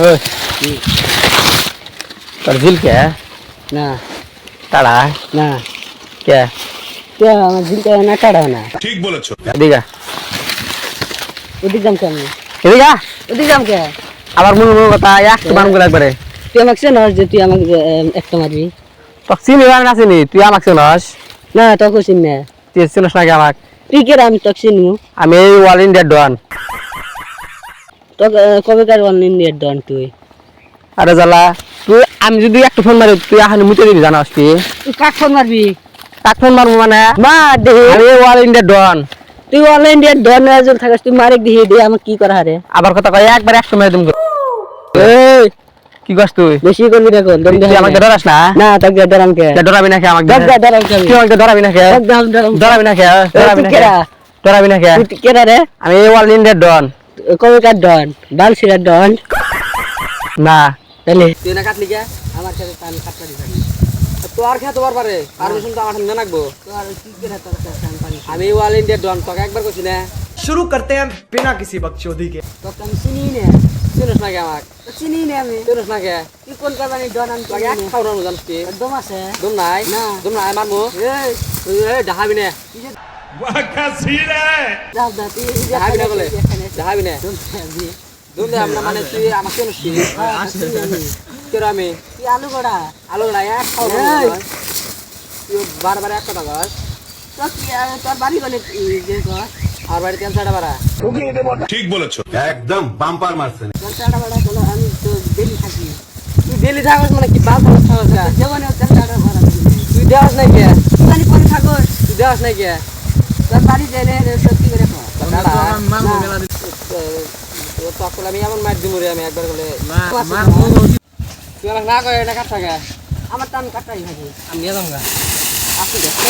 ওই তোর ঝিল কে না তাড়া না কে কে আমার ঝিলটা না কাটা না ঠিক বলেছো। এদিকে ওদিক যাম কেন এদিকে ওদিক যাম কে আবার মনে মনে কথা একটু বান করে একবারে তুই আমাকে চেনস যে তুই আমাকে একটা মারবি তোকে চিনি আমি না চিনি তুই আমাকে চিনস না তোকে চিন না তুই চিনস নাকি আমাক তুই কে আমি তোকে চিনবো আমি এই অল ইন্ডিয়ার ডন তোকে কবেকার অন ইন্ডিয়ার ডন তুই আরে জ্বালা তুই আমি যদি একটু ফোন মারি তুই এখন মুতে দিবি জানাস কি তুই কাক ফোন মারবি কাক ফোন মারবো মানে মার দেহি আমি এই অল ইন্ডিয়ার ডন তুই অল ইন্ডিয়ার ডন রাজন থাকাস তুই মারে দিয়ে দে আমাকে কি করা হারে আবার কথা কয় একবার একটু মেরে দিম এই কি করছ তুই বেশি করবি না কোন তুই আমাকে ডরাস না না তোকে ডরাম কে ডরাবি নাকি আমাকে ডরাম কে তুই আমাকে ডরাবি নাকি ডরাবি নাকি ডরাবি নাকি ডরাবি নাকি তুই কে রে আমি এই অল ইন্ডিয়ার ডন কবেকার ডন বালশিরার ডন না তাহলে তুই না কাটলি কে আমার সাথে কান কাটতে দিবি তোর খেয়ে তোমার পারে পারমিশন তো আমার সামনে রাখবো তোর কি করে তোর কান পানি আমি অল ইন্ডিয়ার ডন তোকে একবার কইছি না शुरू करते हैं बिना किसी बकचोदी के। তোকে আমি চিনি না চিনস নাকি আমাক চিনি না আমি চিনস নাকি তুই কোন কারণে ডন আমি তোকে এক খাওয়ানো জানিস কি একদম আছে দম নাই না। দম নাই মারমু এই এই ডাহাবি না वाह क्या सीन है। যাও দা তুই ডাহাবি না বলে ডাহাবি না দম খাবি দম দে আমরা মানে তুই আমাকে চিনস কি কেন আমি তুই আলু বড়া আলো না এক খাওয়ানো এই। তুই বারবার এক কথা কস তো কি তোর বাড়ি গলে যে কর আর বাড়ি তেল ছাড়া বাড়া ঠিক বলেছো। একদম বাম্পার মারছেন। তোর চাটা বড়া চলো আমি তো ডেলি থাকি তুই দিল্লি থাকস মানে কি বাল ফাল থাকস না জীবনে তোর চাটা ভরা তুই দেওয়াস নাই কে মানে কোন থাকোস তুই দেওয়াস নাই কে তোর বাড়ি গেলে সত্যি করে কর তখন আমি এমন মার দিমু রে আমি একবার বলে তুই আমাকে না করে এটা কাট থাকে আমার টান কাটাই ভাজি আমি নিয়ে যাবো গা আপনি দেখো